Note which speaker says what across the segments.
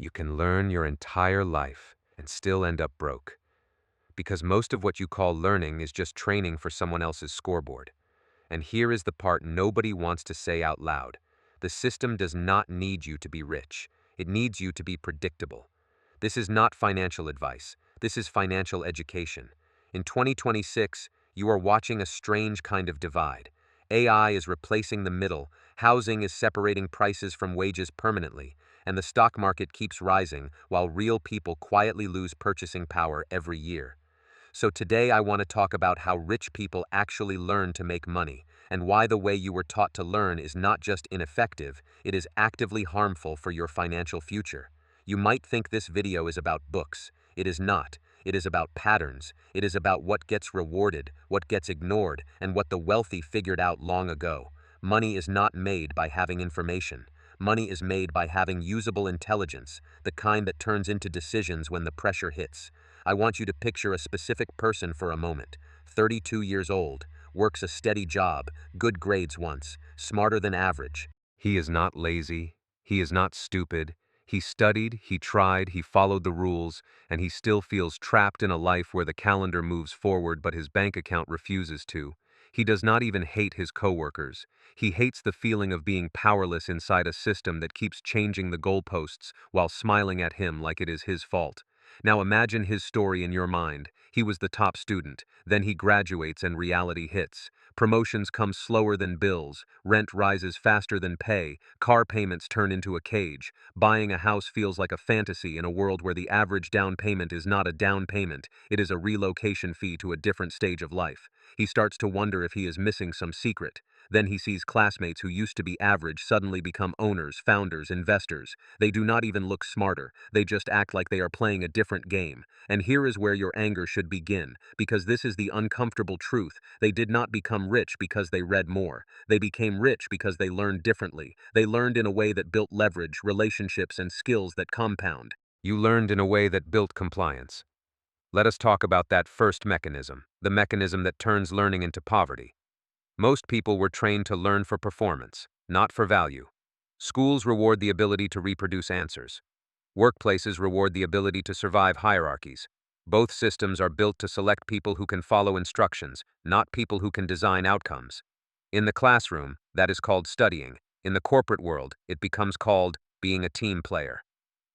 Speaker 1: You can learn your entire life and still end up broke, because most of what you call learning is just training for someone else's scoreboard. And here is the part nobody wants to say out loud. The system does not need you to be rich. It needs you to be predictable. This is not financial advice. This is financial education. In 2026, you are watching a strange kind of divide. AI is replacing the middle, housing is separating prices from wages permanently, and the stock market keeps rising while real people quietly lose purchasing power every year. So today I want to talk about how rich people actually learn to make money, and why the way you were taught to learn is not just ineffective, it is actively harmful for your financial future. You might think this video is about books. It is not. It is about patterns. It is about what gets rewarded, what gets ignored, and what the wealthy figured out long ago. Money is not made by having information. Money is made by having usable intelligence, the kind that turns into decisions when the pressure hits. I want you to picture a specific person for a moment. 32 years old, works a steady job, good grades once, smarter than average. He is not lazy. He is not stupid. He studied, he tried, he followed the rules, and he still feels trapped in a life where the calendar moves forward but his bank account refuses to. He does not even hate his coworkers. He hates the feeling of being powerless inside a system that keeps changing the goalposts while smiling at him like it is his fault. Now imagine his story in your mind. He was the top student, then he graduates and reality hits. Promotions come slower than bills, rent rises faster than pay, car payments turn into a cage. Buying a house feels like a fantasy in a world where the average down payment is not a down payment, it is a relocation fee to a different stage of life. He starts to wonder if he is missing some secret. Then he sees classmates who used to be average suddenly become owners, founders, investors. They do not even look smarter, they just act like they are playing a different game. And here is where your anger should begin, because this is the uncomfortable truth. They did not become rich because they read more. They became rich because they learned differently. They learned in a way that built leverage, relationships, and skills that compound. You learned in a way that built compliance. Let us talk about that first mechanism, the mechanism that turns learning into poverty. Most people were trained to learn for performance, not for value. Schools reward the ability to reproduce answers. Workplaces reward the ability to survive hierarchies. Both systems are built to select people who can follow instructions, not people who can design outcomes. In the classroom, that is called studying. In the corporate world, it becomes called being a team player.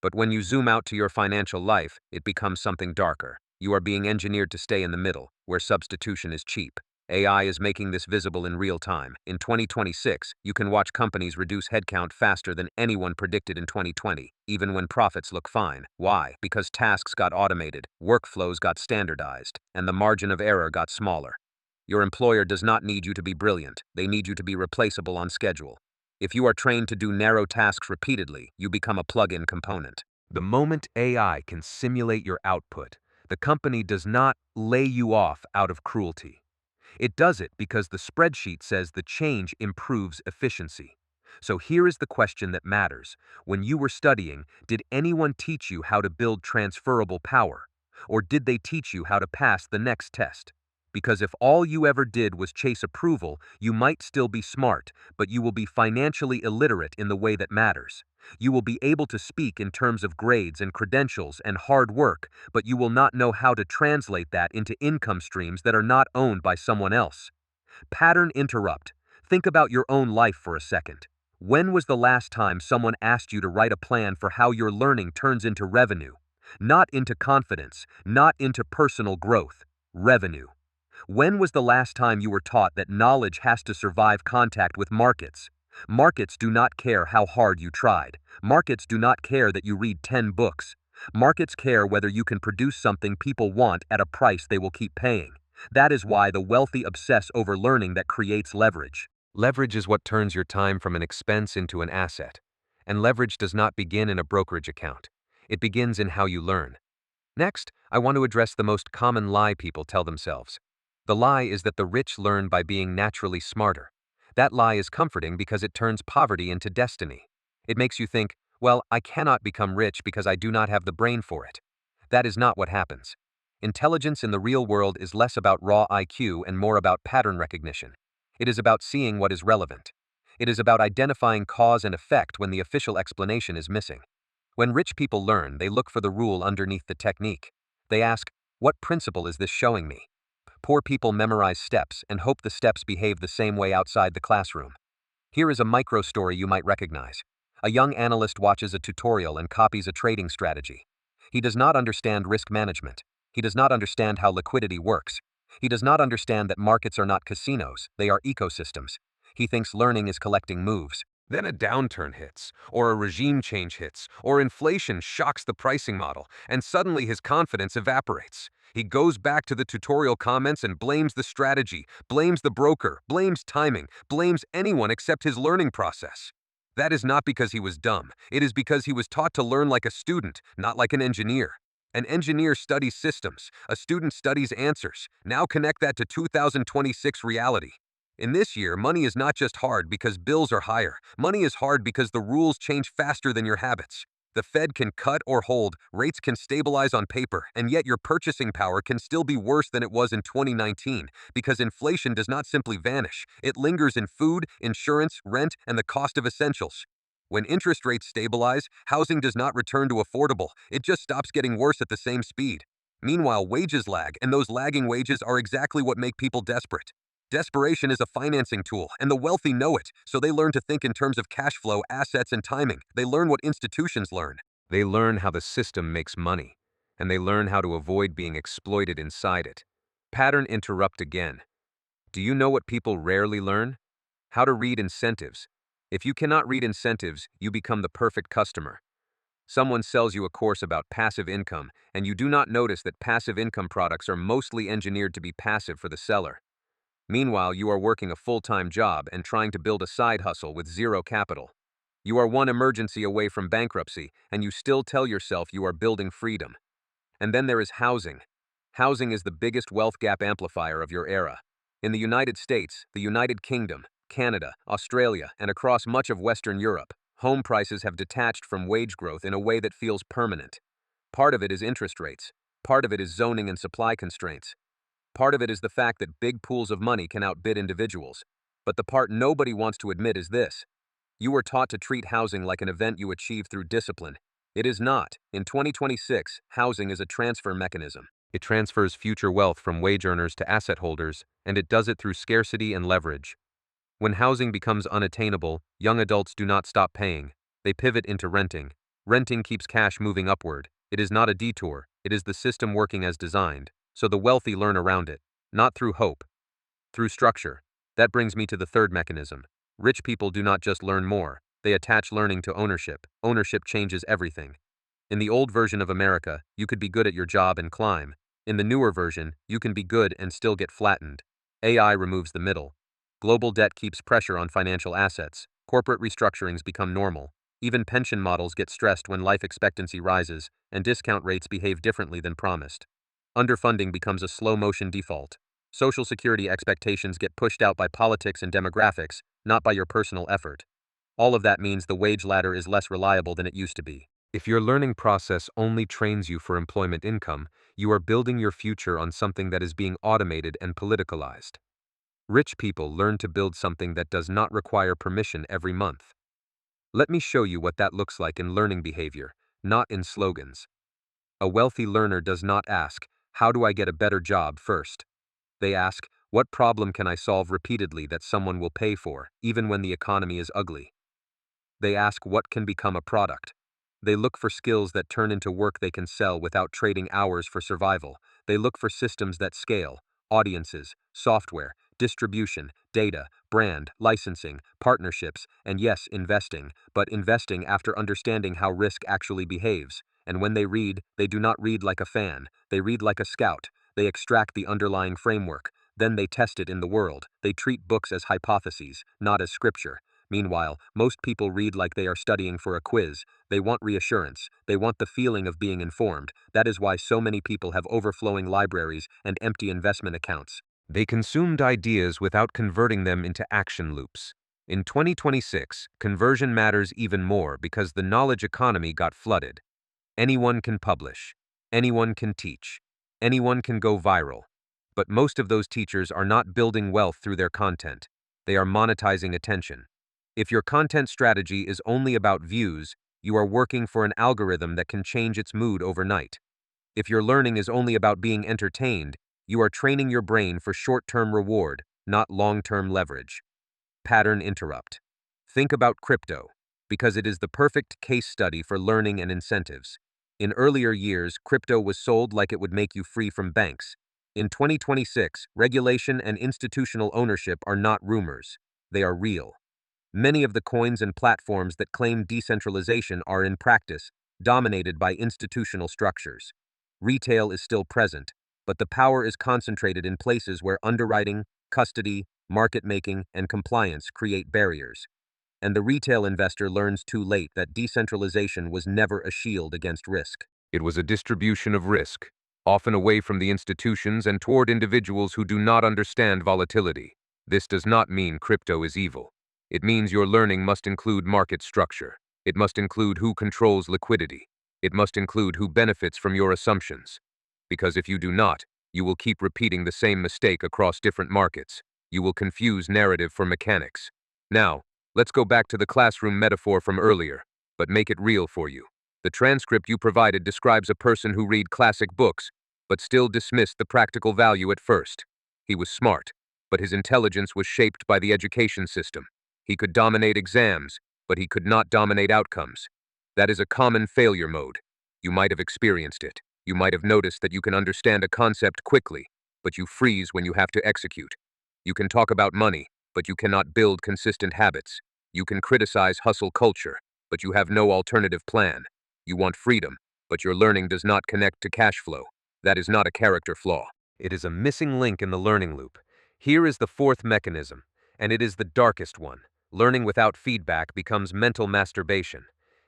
Speaker 1: But when you zoom out to your financial life, it becomes something darker. You are being engineered to stay in the middle, where substitution is cheap. AI is making this visible in real time. In 2026, you can watch companies reduce headcount faster than anyone predicted in 2020, even when profits look fine. Why? Because tasks got automated, workflows got standardized, and the margin of error got smaller. Your employer does not need you to be brilliant, they need you to be replaceable on schedule. If you are trained to do narrow tasks repeatedly, you become a plug-in component. The moment AI can simulate your output, the company does not lay you off out of cruelty. It does it because the spreadsheet says the change improves efficiency. So here is the question that matters. When you were studying, did anyone teach you how to build transferable power? Or did they teach you how to pass the next test? Because if all you ever did was chase approval, you might still be smart, but you will be financially illiterate in the way that matters. You will be able to speak in terms of grades and credentials and hard work, but you will not know how to translate that into income streams that are not owned by someone else. Pattern interrupt. Think about your own life for a second. When was the last time someone asked you to write a plan for how your learning turns into revenue? Not into confidence, not into personal growth. Revenue. When was the last time you were taught that knowledge has to survive contact with markets? Markets do not care how hard you tried. Markets do not care that you read 10 books. Markets care whether you can produce something people want at a price they will keep paying. That is why the wealthy obsess over learning that creates leverage. Leverage is what turns your time from an expense into an asset. And leverage does not begin in a brokerage account. It begins in how you learn. Next, I want to address the most common lie people tell themselves. The lie is that the rich learn by being naturally smarter. That lie is comforting because it turns poverty into destiny. It makes you think, well, I cannot become rich because I do not have the brain for it. That is not what happens. Intelligence in the real world is less about raw IQ and more about pattern recognition. It is about seeing what is relevant. It is about identifying cause and effect when the official explanation is missing. When rich people learn, they look for the rule underneath the technique. They ask, what principle is this showing me? Poor people memorize steps and hope the steps behave the same way outside the classroom. Here is a micro story you might recognize. A young analyst watches a tutorial and copies a trading strategy. He does not understand risk management. He does not understand how liquidity works. He does not understand that markets are not casinos, they are ecosystems. He thinks learning is collecting moves. Then a downturn hits, or a regime change hits, or inflation shocks the pricing model, and suddenly his confidence evaporates. He goes back to the tutorial comments and blames the strategy, blames the broker, blames timing, blames anyone except his learning process. That is not because he was dumb. It is because he was taught to learn like a student, not like an engineer. An engineer studies systems, a student studies answers. Now connect that to 2026 reality. In this year, money is not just hard because bills are higher. Money is hard because the rules change faster than your habits. The Fed can cut or hold, rates can stabilize on paper, and yet your purchasing power can still be worse than it was in 2019 because inflation does not simply vanish. It lingers in food, insurance, rent, and the cost of essentials. When interest rates stabilize, housing does not return to affordable. It just stops getting worse at the same speed. Meanwhile, wages lag, and those lagging wages are exactly what make people desperate. Desperation is a financing tool, and the wealthy know it, so they learn to think in terms of cash flow, assets, and timing. They learn what institutions learn. They learn how the system makes money, and they learn how to avoid being exploited inside it. Pattern interrupt again. Do you know what people rarely learn? How to read incentives. If you cannot read incentives, you become the perfect customer. Someone sells you a course about passive income, and you do not notice that passive income products are mostly engineered to be passive for the seller. Meanwhile, you are working a full-time job and trying to build a side hustle with zero capital. You are one emergency away from bankruptcy, and you still tell yourself you are building freedom. And then there is housing. Housing is the biggest wealth gap amplifier of your era. In the United States, the United Kingdom, Canada, Australia, and across much of Western Europe, home prices have detached from wage growth in a way that feels permanent. Part of it is interest rates. Part of it is zoning and supply constraints. Part of it is the fact that big pools of money can outbid individuals. But the part nobody wants to admit is this. You were taught to treat housing like an event you achieve through discipline. It is not. In 2026, housing is a transfer mechanism. It transfers future wealth from wage earners to asset holders, and it does it through scarcity and leverage. When housing becomes unattainable, young adults do not stop paying. They pivot into renting. Renting keeps cash moving upward. It is not a detour. It is the system working as designed. So the wealthy learn around it, not through hope, through structure. That brings me to the third mechanism. Rich people do not just learn more, they attach learning to ownership. Ownership changes everything. In the old version of America, you could be good at your job and climb. In the newer version, you can be good and still get flattened. AI removes the middle. Global debt keeps pressure on financial assets. Corporate restructurings become normal. Even pension models get stressed when life expectancy rises, and discount rates behave differently than promised. Underfunding becomes a slow-motion default. Social security expectations get pushed out by politics and demographics, not by your personal effort. All of that means the wage ladder is less reliable than it used to be. If your learning process only trains you for employment income, you are building your future on something that is being automated and politicalized. Rich people learn to build something that does not require permission every month. Let me show you what that looks like in learning behavior, not in slogans. A wealthy learner does not ask, how do I get a better job first? They ask, what problem can I solve repeatedly that someone will pay for, even when the economy is ugly? They ask what can become a product. They look for skills that turn into work they can sell without trading hours for survival. They look for systems that scale, audiences, software, distribution, data, brand, licensing, partnerships, and yes, investing, but investing after understanding how risk actually behaves. And when they read, they do not read like a fan, they read like a scout. They extract the underlying framework, then they test it in the world. They treat books as hypotheses, not as scripture. Meanwhile, most people read like they are studying for a quiz. They want reassurance. They want the feeling of being informed. That is why so many people have overflowing libraries and empty investment accounts. They consumed ideas without converting them into action loops. In 2026, conversion matters even more because the knowledge economy got flooded. Anyone can publish. Anyone can teach. Anyone can go viral. But most of those teachers are not building wealth through their content. They are monetizing attention. If your content strategy is only about views, You are working for an algorithm that can change its mood overnight. If your learning is only about being entertained, you are training your brain for short-term reward, not long-term leverage. Pattern interrupt. Think about crypto, because it is the perfect case study for learning and incentives. In earlier years, crypto was sold like it would make you free from banks. In 2026, regulation and institutional ownership are not rumors. They are real. Many of the coins and platforms that claim decentralization are in practice dominated by institutional structures. Retail is still present, but the power is concentrated in places where underwriting, custody, market making, and compliance create barriers. And the retail investor learns too late that decentralization was never a shield against risk. It was a distribution of risk, often away from the institutions and toward individuals who do not understand volatility. This does not mean crypto is evil. It means your learning must include market structure. It must include who controls liquidity. It must include who benefits from your assumptions. Because if you do not, you will keep repeating the same mistake across different markets. You will confuse narrative for mechanics. Now, let's go back to the classroom metaphor from earlier, but make it real for you. The transcript you provided describes a person who read classic books, but still dismissed the practical value at first. He was smart, but his intelligence was shaped by the education system. He could dominate exams, but he could not dominate outcomes. That is a common failure mode. You might have experienced it. You might have noticed that you can understand a concept quickly, but you freeze when you have to execute. You can talk about money, but you cannot build consistent habits. You can criticize hustle culture, but you have no alternative plan. You want freedom, but your learning does not connect to cash flow. That is not a character flaw. It is a missing link in the learning loop. Here is the fourth mechanism, and it is the darkest one. Learning without feedback becomes mental masturbation.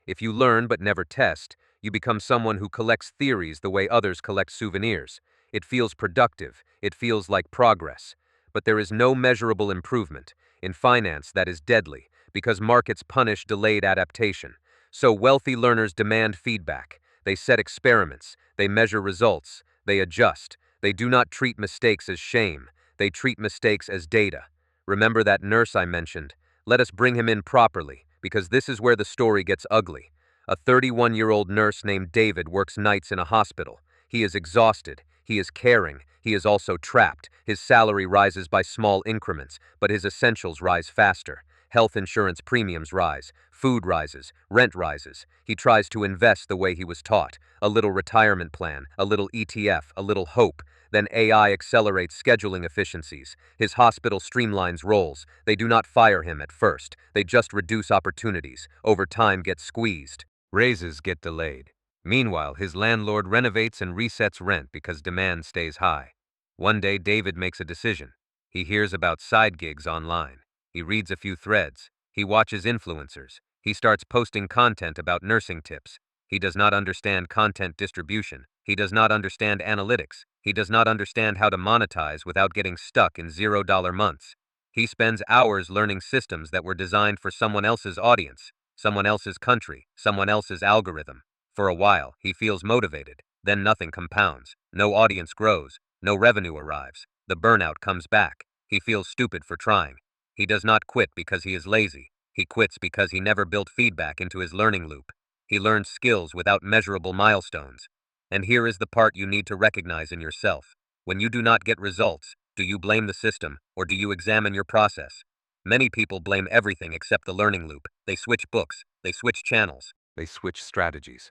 Speaker 1: If you learn but never test, you become someone who collects theories the way others collect souvenirs. It feels productive. It feels like progress. But there is no measurable improvement. In finance, that is deadly, because markets punish delayed adaptation. So wealthy learners demand feedback. They set experiments. They measure results. They adjust. They do not treat mistakes as shame. They treat mistakes as data. Remember that nurse I mentioned? Let us bring him in properly, because this is where the story gets ugly. A 31-year-old nurse named David works nights in a hospital. He is exhausted. He is caring. He is also trapped. His salary rises by small increments, but his essentials rise faster. Health insurance premiums rise. Food rises. Rent rises. He tries to invest the way he was taught. A little retirement plan, a little ETF, a little hope. Then AI accelerates scheduling efficiencies. His hospital streamlines roles. They do not fire him at first. They just reduce opportunities. Over time get squeezed. Raises get delayed. Meanwhile, his landlord renovates and resets rent because demand stays high. One day, David makes a decision. He hears about side gigs online. He reads a few threads. He watches influencers. He starts posting content about nursing tips. He does not understand content distribution. He does not understand analytics. He does not understand how to monetize without getting stuck in $0 months. He spends hours learning systems that were designed for someone else's audience, someone else's country, someone else's algorithm. For a while, he feels motivated. Then nothing compounds. No audience grows. No revenue arrives. The burnout comes back. He feels stupid for trying. He does not quit because he is lazy. He quits because he never built feedback into his learning loop. He learns skills without measurable milestones. And here is the part you need to recognize in yourself. When you do not get results, do you blame the system, or do you examine your process? Many people blame everything except the learning loop. They switch books. They switch channels. They switch strategies.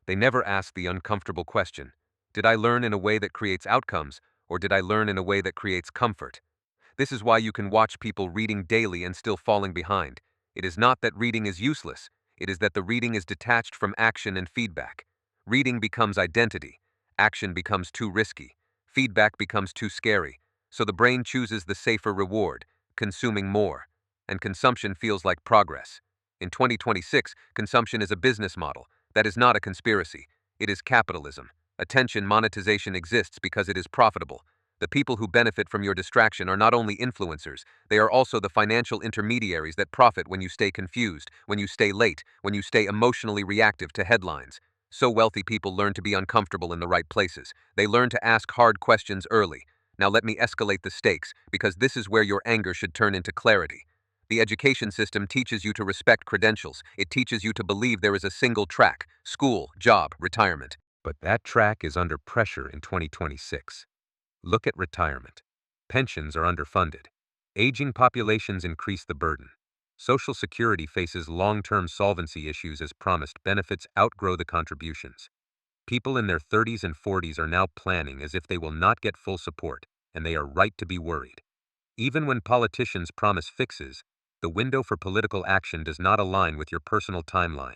Speaker 1: They never ask the uncomfortable question: did I learn in a way that creates outcomes, or did I learn in a way that creates comfort? This is why you can watch people reading daily and still falling behind. It is not that reading is useless. It is that the reading is detached from action and feedback. Reading becomes identity. Action becomes too risky. Feedback becomes too scary. So the brain chooses the safer reward, consuming more. And consumption feels like progress. In 2026, consumption is a business model. That is not a conspiracy. It is capitalism. Attention monetization exists because it is profitable. The people who benefit from your distraction are not only influencers, they are also the financial intermediaries that profit when you stay confused, when you stay late, when you stay emotionally reactive to headlines. So wealthy people learn to be uncomfortable in the right places. They learn to ask hard questions early. Now let me escalate the stakes, because this is where your anger should turn into clarity. The education system teaches you to respect credentials. It teaches you to believe there is a single track: school, job, retirement. But that track is under pressure in 2026. Look at retirement. Pensions are underfunded. Aging populations increase the burden. Social Security faces long-term solvency issues as promised benefits outgrow the contributions. People in their 30s and 40s are now planning as if they will not get full support, and they are right to be worried. Even when politicians promise fixes, the window for political action does not align with your personal timeline.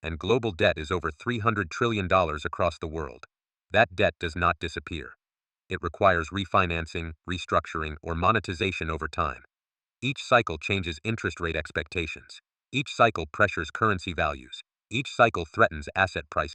Speaker 1: And global debt is over $300 trillion across the world. That debt does not disappear. It requires refinancing, restructuring, or monetization over time. Each cycle changes interest rate expectations. Each cycle pressures currency values. Each cycle threatens asset prices.